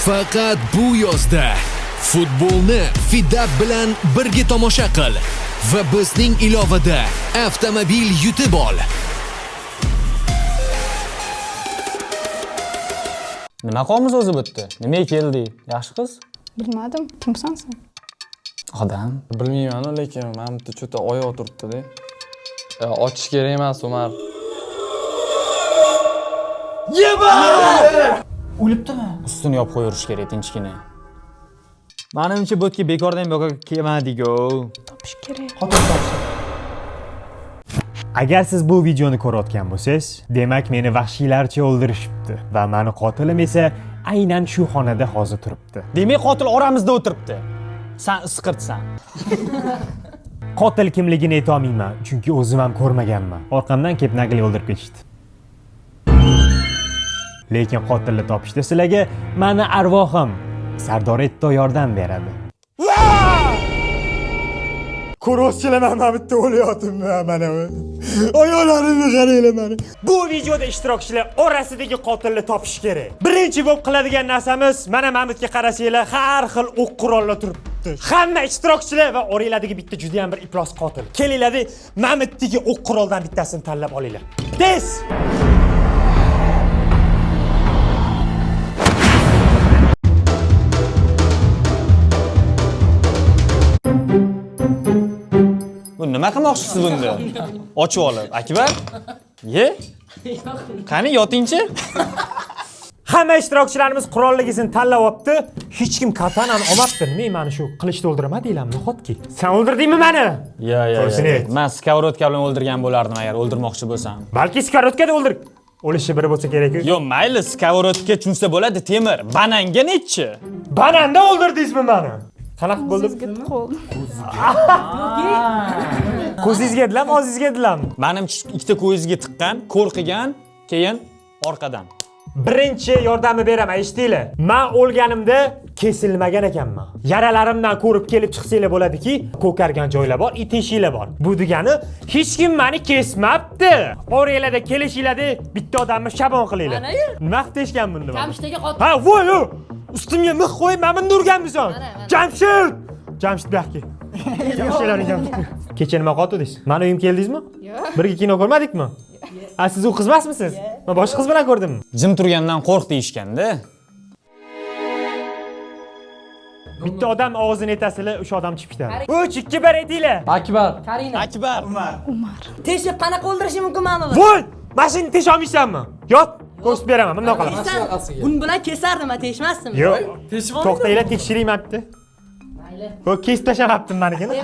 Faqat bu yozda futbolni Fidab bilan birga tomosha qil va bizning ilovada avtomobil yutib ol. Nima qolmiz o'zi bitta? Nimaga keldi? Yaxshi qiz? Bilmadim, kimsan sen? Odam. Bilmayman, lekin men bitta cho'ta oyoq turibdi-da. Ochish kerak emas, Umar. Yeba! O'libdimi? Ustini yopib qo'yirish kerak tinchgina. Menimcha bo'tga bekordan bekorga kelmadik-ku. Topish kerak. Agar siz bu videoni ko'rayotgan bo'lsangiz, demak meni vahshiylarcha o'ldirishibdi va meni qotilim esa aynan shu xonada hozir turibdi. Demak, qotil oramizda o'tiribdi. Sen isqirtsan. Qotil kimligini ayta olmayman, chunki o'zim ham ko'rmaganman. Orqamdan kelib nagli o'ldirib ketishdi. Lekin qotilni topishda sizlarga meni arvohim Sardor Etto yordam beradi. Ko'ruvchilar mana bitta o'lyaptimmi mana. Oyoqlarimni qaranglar mana. Bu videoda ishtirokchilar orasidagi qotilni topish kerak. Birinchi bo'lib qiladigan narsamiz mana Mamutga qarasanglar, har xil o'q qurollar turibdi. Hamma ishtirokchilar va oranglardagi bitta juda ham bir iflos qotil. Kelinglar, Mamutdagi o'q quroldan bittasini tanlab olinglar. Tez! Bu nima qilmoqchisiz bunda? Ochib olib, Akbar? Ye? Qani yotingchi? Hamma ishtirokchilarimiz qurolligisini tanlab olibdi. Hech kim katanani olmabdi. Nima meni shu qilichda o'ldiramadinglarmi? Nahotki? Sen o'ldirdingmi meni? Yo'q. Men skavrotka bilan o'ldirgan bo'lardim agar o'ldirmoqchi bo'lsam. Balki skavrotkada o'ldir. O'lishi biri bo'lsa kerak-ku. Yo'q, mayli, skavrotka tushsa bo'ladi, temir. Bananga nechi? Bananda o'ldirdingizmi meni? Qanaqa bo'ldi? Ko'zingizga dilam, og'zingizga dilam. Menimcha ikkita ko'zingizga tiqqan, ko'r qilgan, keyin orqadan. Birinchi yordamni beraman, eshitdinglar? Men o'lganimda kesilmagan ekanman. Yaralarimdan ko'rib kelib chiqsanglar bo'ladiki, ko'kargan joylar bor, teshiklar bor. Bu degani hech kim meni kesmabdi. Oranglarda kelishinglarda bitta odamni shabon qilinglar. Nima qilib teshgan bunda? Jamshidga qotdi. Ha, voy, ustimga mix qo'yib, men buni urganmisan? Jamshid! Jamshid buyoqqa. Kecha nima qotdingiz? Meni uyim keldingizmi? Yo'q. Birga kino ko'rmadikmi? Ha, siz u qiz emasmisiz? Men boshqa qiz bilan ko'rdimmi? Jim turgandan qo'rq deyishganda. Bitta odam og'zini etasizlar, o'sha odam chiqib ketadi. 3 2 1 aytinglar. Akbar. Karina. Akbar. Umar. Teshib qanaqa o'ldirishi mumkin meni? Voy! Mashinani tesha olmaysanmi? Yot, ko'rsatib beraman, bundoq qilaman. Buni bilan kesardim, teshmasdim. Yo'q. To'xtanglar, tekshiringmabdi. Ko kesib tashamabdim menikini.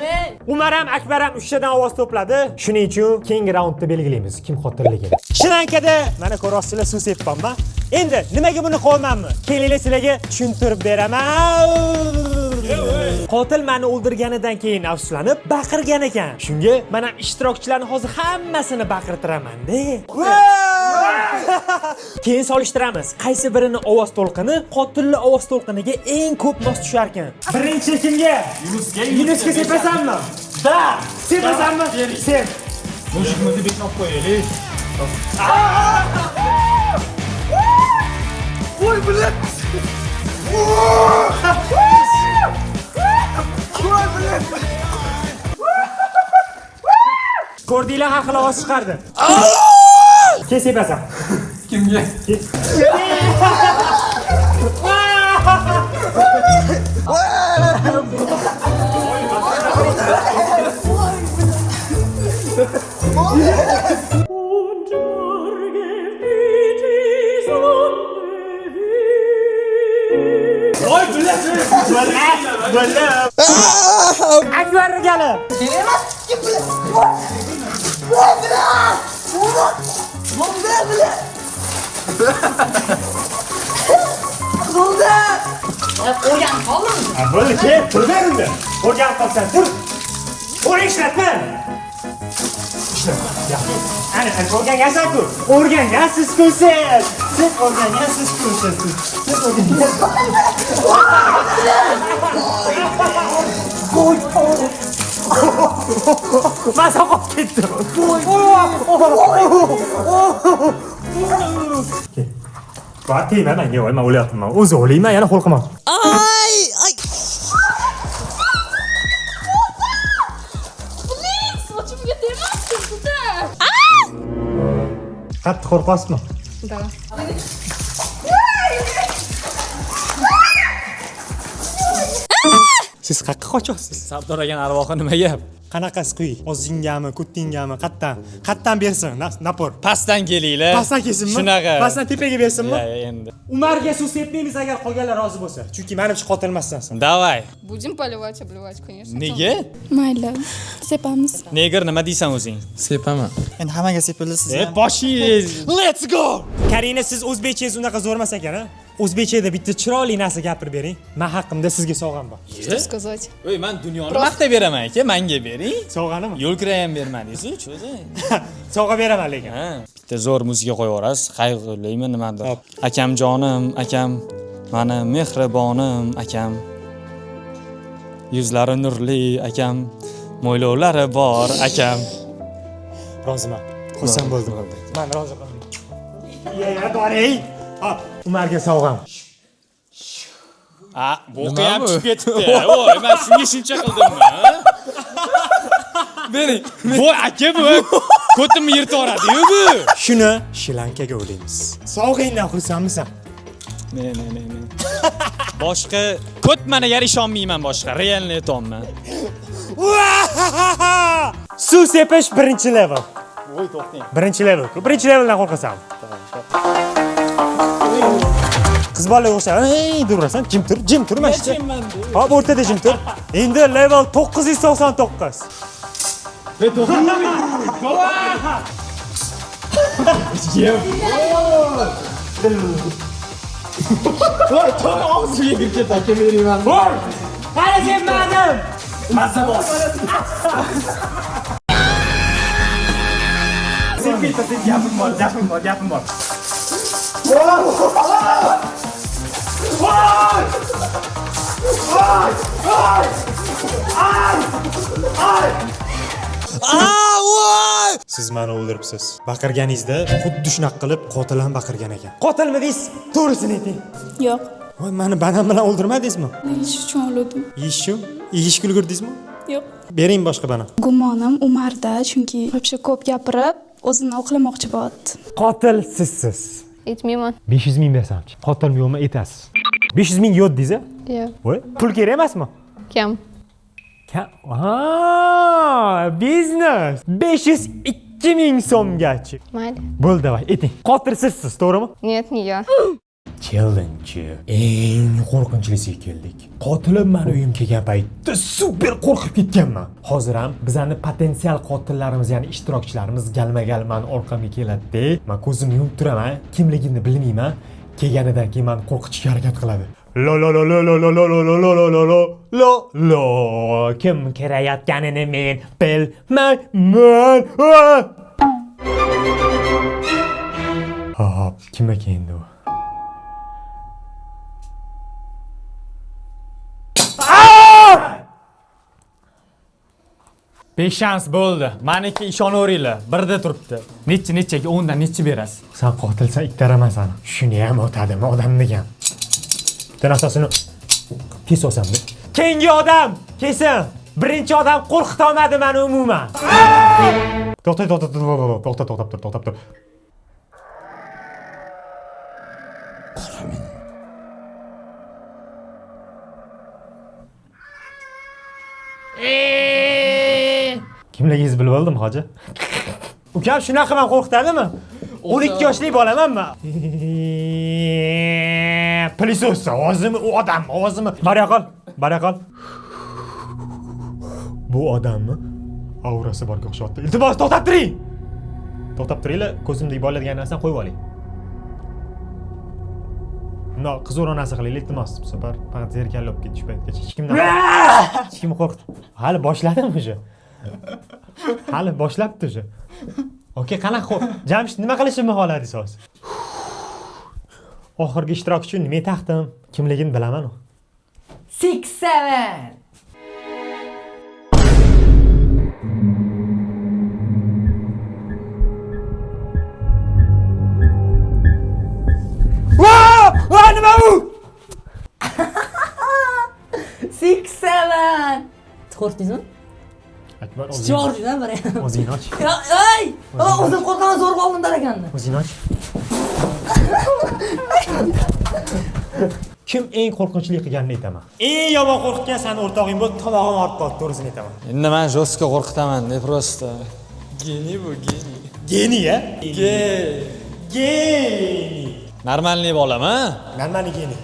Umar ham, Akbar ham uchtadan ovoz to'pladi. Shuning uchun keyingi raundda belgilaymiz kim qotilligini. Shinankada mana ko'rasizlar, suv sepibman. Endi nimaga buni qo'ymanmi? Kelinglar sizlarga tushuntirib beraman. Qotil meni o'ldirganidan keyin afsuslanib baqirgan ekan. Shunga men ham ishtirokchilarni hozir hammasini baqirtiraman-da. Keyin solishtiramiz. Qaysi birini ovoz to'lqini qotilning ovoz to'lqiniga eng ko'p mos tushar ekan. Birinchi kimga? Yunusga sepasanmi? Da! Sepasanmi? Sep. Mushukimizni beknab qo'yaylik. Voy bilet! Ko'rdinglar, har xil ovoz chiqardi. Kes sepasan. Kimga? Voy bilet! Bilet! Akbar gali. Kim bilan? Voy bilan! Bo'ldi bilan. Bo'ldi. O'rgan qoldimi? Bo'ldi, kel, turma endi. O'rgan qolsan, tur. O'rin ishlatma. Ana, o'rgangansan-ku. O'rgangansiz-ku sen. Siz o'rgangansiz-ku sen. Siz o'rgangansiz. Masa qolib ketdi. Va tegma menga, voy, men o'lyapman. O'zi o'layman, yana qo'l qilmoq. Ay! Sochimga tegmasdi, juda. Qattiq qo'rqasizmi? Да. Siz qayerga qochasiz? Sardor akan arvohi nima gap? Qanaqasi quy? Ozingami, kuttingami, qatdan bersin, napor. Pastdan kelinglar. Pastdan kelsinmi? Shunaqa. Pastdan tepaga bersinmi? Endi. Umarga suv sepmaymiz agar qolganlar rozi bo'lsa. Chunki menimcha qotilmassan sen. Давай. Будем поливать, обливать, конечно. Nega? Mayli. Sepamiz. Neger nima deysan o'zing? Sepaman. Endi hammaga sepildi siz ham. Boshingiz. Let's go. Karina, siz o'zbekchangiz unaqa zo'rmas ekan, ha? O'zbekchada bitta chiroyli narsa gapirib bering. Men haqimda sizga sovg'am bor. Что сказать? Voy, men dunyoni maqtab beraman aka, menga bering. Sovg'animi? Yo'lkira ham bermadingiz-ku o'zi. Sovg'a beraman lekin. Ha, bitta zo'r muzika qo'yib yuborasiz, qayg'ulaymi nimadir. Akamjonim, akam, mani mehribonim, akam. Yuzlari nurli, akam. Mo'ylovlari bor, akam. Roziman. Xursand bo'ldim. Men rozi qildim. Ya, boring. Hop, Umarga sovg'am. Bo'qi ham tushib ketibdi. Voy, men shunga shuncha qildimmi? Bering. Voy, aka bu. Ko'timni yirtib yuboradi-yu bu. Shuni shilankaga o'laymiz. Sovg'ingdan xursandmisan? Ne. Boshqa ko't mana yar ishonmayman boshqa. Realni aytayapman. Suv sepish birinchi level. Voy, to'xtang. Birinchi level. Birinchi leveldan qo'rqasan. Qiz bolaga o'xshab, durasan, jim tur, mashcha. Hop, o'rtada jim tur. Endi level 999. Ve Gapim bor. Siz meni o'ldiribsiz. Baqirganingizda xuddi shunaqa qilib qotil ham baqirgan ekan. Qotilmi deysiz? To'g'risini ayting. Yo'q. Voy, meni badam bilan o'ldirmadingizmi? Yeyish uchun o'ldim. Yeyish uchun? Yeyishga ulgurdingizmi? Yo'q. Bering boshqa bana. Gumonim Umarda, chunki вообще ko'p gapirib, o'zini oqlamoqchi bo'ldi. Qotil sizsiz. Aytmayman. 500 ming bersamchi. Qotilmi yo'qmi aytasiz. 500 ming yo'q deysiz? Yo'q. Voy, pul kerak emasmi? Kam. Biznes. 502 ming so'mgachi. Mayli. Bo'ldi, davay, ayting. Qotil sizsiz, to'g'rimi? Нет, не я. Challenge eng qo'rqinchlisiga keldik. Qotilim meni uyimga kelgan paytda super qo'rqib ketganman. Hozir ham bizani potensial qotillarimiz, ya'ni ishtirokchilarimiz galma-galman orqamga keladi. Men ko'zimni yumib turaman, kimligini bilmayman. Kelganidan keyin meni qo'rqitishga harakat qiladi. Lo. Kim kelayotganini men bilmayman. Hop, kim ekan endi u? Beshans bo'ldi. Meniki ishonaveringlar. Birda turibdi. Necha 10 dan necha berasiz? Sen qotilsan, ittaraman seni. Shuni ham o'tadimi odam degan. Bitta narsasini kesasan-da. Keyingi odam kesin. Birinchi odam qo'rqita olmadi meni umuman. To'xtab tur. Kimligingizni bilib oldim, hoji. Ukam shunaqa men qo'rqitadimi? 12 yoshli bolamanmi? Pilisos ovozimi, u odam ovozimi? Baraqol. Bu odammi? Aurasi borga o'xshatdi. Iltimos, to'xtab turing. To'xtab turinglar, ko'zimdagi bo'ladigan narsani qo'yib oling. No, qizo'r onasi qilaylik, iltimos. Bu safar faqat zerikali olib ketish paytgacha hech kimni qo'rqit. Hali boshladim o'sha. Hali boshlabdi o'sha. Okay, qanaqa Jamshid nima qilishimni xohladingiz hozir? Oxirgi ishtirokchi uchun nima taqdim? Kimligini bilaman u. 6-7. Voy! Qo'rqdingizmi? Akbar Chordingizmi bir? o'zingni och. Ey! O'zim qo'rqaman zo'r qoldim darakanda. O'zingni och. Kim eng qo'rqinchli qilganini aytaman. Eng yomon qo'rqitgan sani o'rtog'ing bo'ldi, tomog'im orib qoldi, to'g'risini aytaman. Endi men жестко qo'rqitaman, ne просто. Geniy, a? Geniy. Normalniy bolam-a? Normalniy geniy.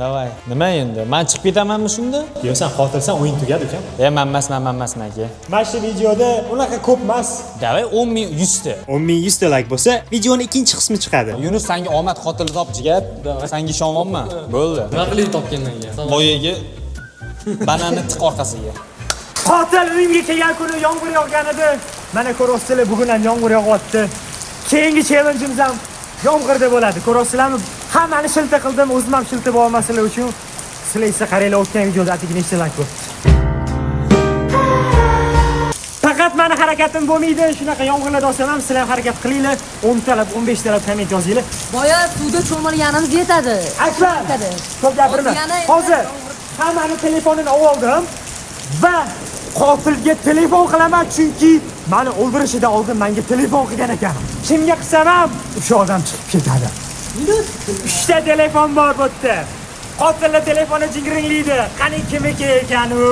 Davay. Nima endi? Men chiqib ketamanmi shunda? Yo'q, sen qotilsan, o'yin tugadi ukan. Men emasman aka. Mana shu videoda unaqa ko'p emas. Davay 10 ming 100 ta. 10 ming 100 ta like bo'lsa, videoning ikkinchi qismi chiqadi. Yunus senga omad qotilni top jigar. Senga ishonyapman. Bo'ldi. Nima qilib topgandan keyin? Boyaga bananni tiq orqasiga. Qotil uyimga kelgan kuni yomg'ir yog'gan edi. Mana ko'ryapsizlar, bugun ham yomg'ir yog'yapti. Keyingi challenge'imiz ham yomg'irda bo'ladi. Ko'ryapsizlarmi? Hammani shilta qildim, o'zim ham shilta bo'lmasligim uchun. Sizlar esa qaranglar, o'tgan videoda atigi nechta like bo'ldi. Faqat meni harakatim bo'lmaydi. Shunaqa yomg'irlarda olsam ham sizlar ham harakat qilinglar. 10 talab, 15 talab komment yozinglar. Boya suvda cho'milganimiz yetadi. Akbar, ko'p gapirma. Hozir hammani telefonini oldim va qotilga telefon qilaman, chunki meni o'ldirishidan oldin menga telefon qilgan ekan. Kimga qilsam ham o'sha odam chiqib ketadi. 3 ta telefon bor bu yerda. Qotillar telefoni jingringlaydi. Qani kimniki ekan u?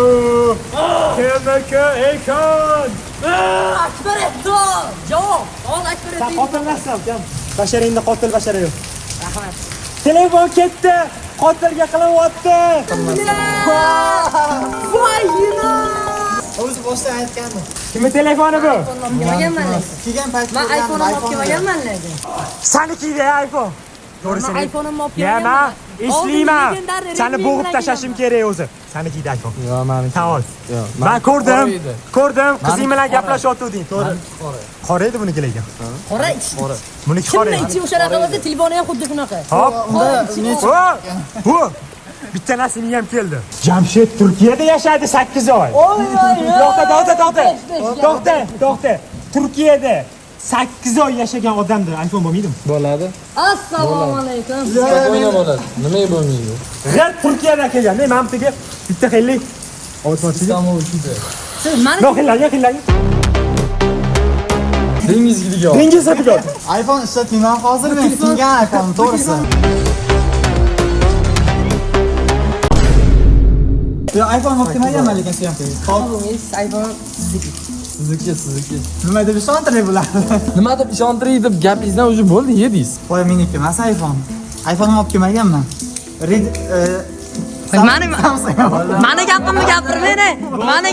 Kimniki ekan? Akbar aytdi. Javob. Ol Akbar Sen aytdi. qotilmassan, ukam. Basharingda qotil bashara yo'q. Rahmat. Telefon ketdi. Qotilga qilyapti. Voy yina. O'zi boshdan aytgandim. Kimning telefoni bu? Kelmaganman. Kelgan payt Men iPhone olib kelmaganman lekin. Saniki iPhone. To'g'risini. Men iPhone'imni olib Ya kelmaganman. men ishlayman. Seni bo'g'ib tashlashim kerak o'zi. Saniki iPhone. Yo'q, meniki. Tamam. Men ko'rdim. Qizing bilan gaplashyotganding. To'g'ri. Qora edi buniki lekin. Qora. Buniki qora Kimning edi. ichi o'shanaqa bo'lsa, telefoni ham xuddi shunaqa. Hop. Bu. Bitta narsani ham keldi. Jamshid Turkiyada yashadi 8 oy. To'xta. Turkiyada 8 oy yashagan odamda iPhone bo'lmaydimi? Bo'ladi. Assalomu alaykum. Spokойно bo'ladi. Nimaga bo'lmaydi? G'ar Turkiyadan kelgan. Men mamtiga bitta xillik. Avtomatik. Siz mani Yo'q, xillang. Dengizgiga. Dengiz sotib oldi. iPhone ishlatmayman hozir men. Singan iPhone to'g'risi. Yo iPhone olib kelmaganman lekin sen iPhone Sizniki. nima deb ishontirib bularni? Nima deb ishontiring deb gapingizdan уже bo'ldi, yedingiz. Qo'y meniki emas iPhone. iPhone olib kelmaganman. Mani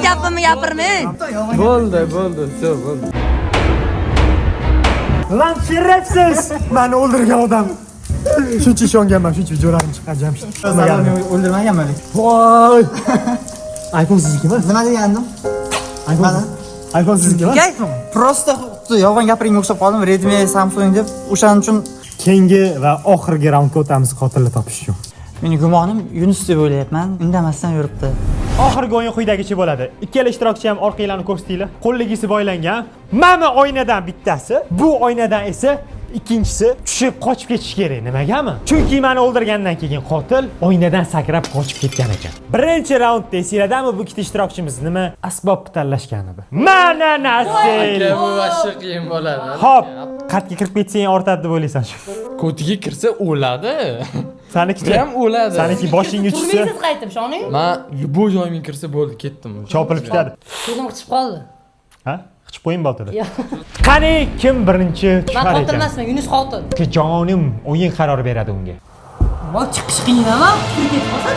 gapimni gapirmang. Bo'ldi, все, bo'ldi. Lan shirrefsiz! Meni o'ldirgan odam. Shuncha ishonganman, shuncha videolarim chiqqan Jamshid. O'ldirmaganman lekin. Voy! iPhone sizniki emas. Nima degandim? iPhone sizniki emas. Prosta yolg'on gapiringga o'xshab qoldim. Redmi, Samsung deb o'shaning uchun Keyingi va oxirgi raundga o'tamiz qotilni topish uchun. mening gumonim Yunus deb o'ylayapman. Indamasdan yuribdi. Oxirgi o'yin quyidagicha bo'ladi. Ikkala ishtirokchi ham orqanglarni ko'rsatinglar. Qo'lligisi boylangan. Mana oynadan bittasi, bu oynadan esa ikkinchisi tushib qochib ketish kerak. Nimagami? Chunki meni o'ldirgandan keyin qotil oynadan sakrab qochib ketgan ekan. Birinchi raundda esinglardami bu ikkita ishtirokchimiz nima asbob tanlashgan edi? Mana nasil. Bu vashqa qiyin bo'ladi. Hop, qatga kirib ketsang ortadi deb o'ylaysan shu. Ko'tiga kirsa o'ladi. Sanikichi ham o'ladi. Saniki boshingga tushsa, Turmaysiz qaytib, shoning. Men любой joyimga kirsa bo'ldi, ketdim. chopilib ketadi. Ko'zim qichib qoldi. Ha? Qichib qo'ying bo'ldi. Yo'q. Qani kim birinchi Men tushar qotil ekan? emasman, Yunus qotil. Jonim o'yin qaror beradi unga. Voy chiqish qiyin emas. Ketib qolsa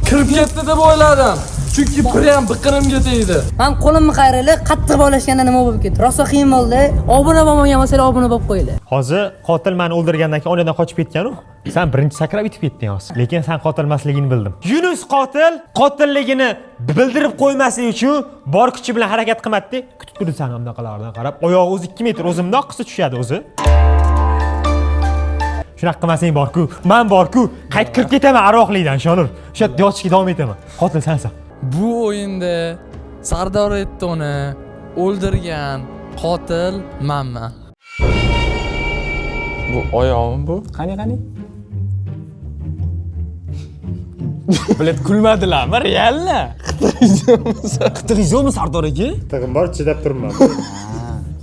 Kirib ketdi deb o'yladim. Chunki biri ham biqirimga tegdi. Men qo'limni qayrilib, qattiq bog'lashganda nima bo'lib ketdi? Rosa qiyin bo'ldi. Obuna bo'lmagan bo'lsalar, obuna bo'lib qo'yinglar. Hozir qotil meni o'ldirgandan keyin oynadan qochib ketgan-ku. Sen birinchi sakrab yetib ketding hozir. Lekin sen qotil emasligini bildim. Yunus qotilligini bildirib qo'ymaslik uchun bor kuchi bilan harakat qilmadi. Kutib turdi seni bunaqalardan qarab. Oyog'i o'zi 2 metr o'zimdoq qilsa tushadi o'zi. Shunaqa qilmasang bor-ku. Men bor-ku, qayt kirib ketaman aroqlikdan, Shonur. O'sha yochishga davom etaman. Qotil sensan. Bu o'yinda Sardor Ettoni o'ldirgan qotil menman. Bu oyog'im bu. Qani? Bilet kulmadilarmi, realni? Qitig'izmi Sardor aka? Tig'im bor, chidab turibman.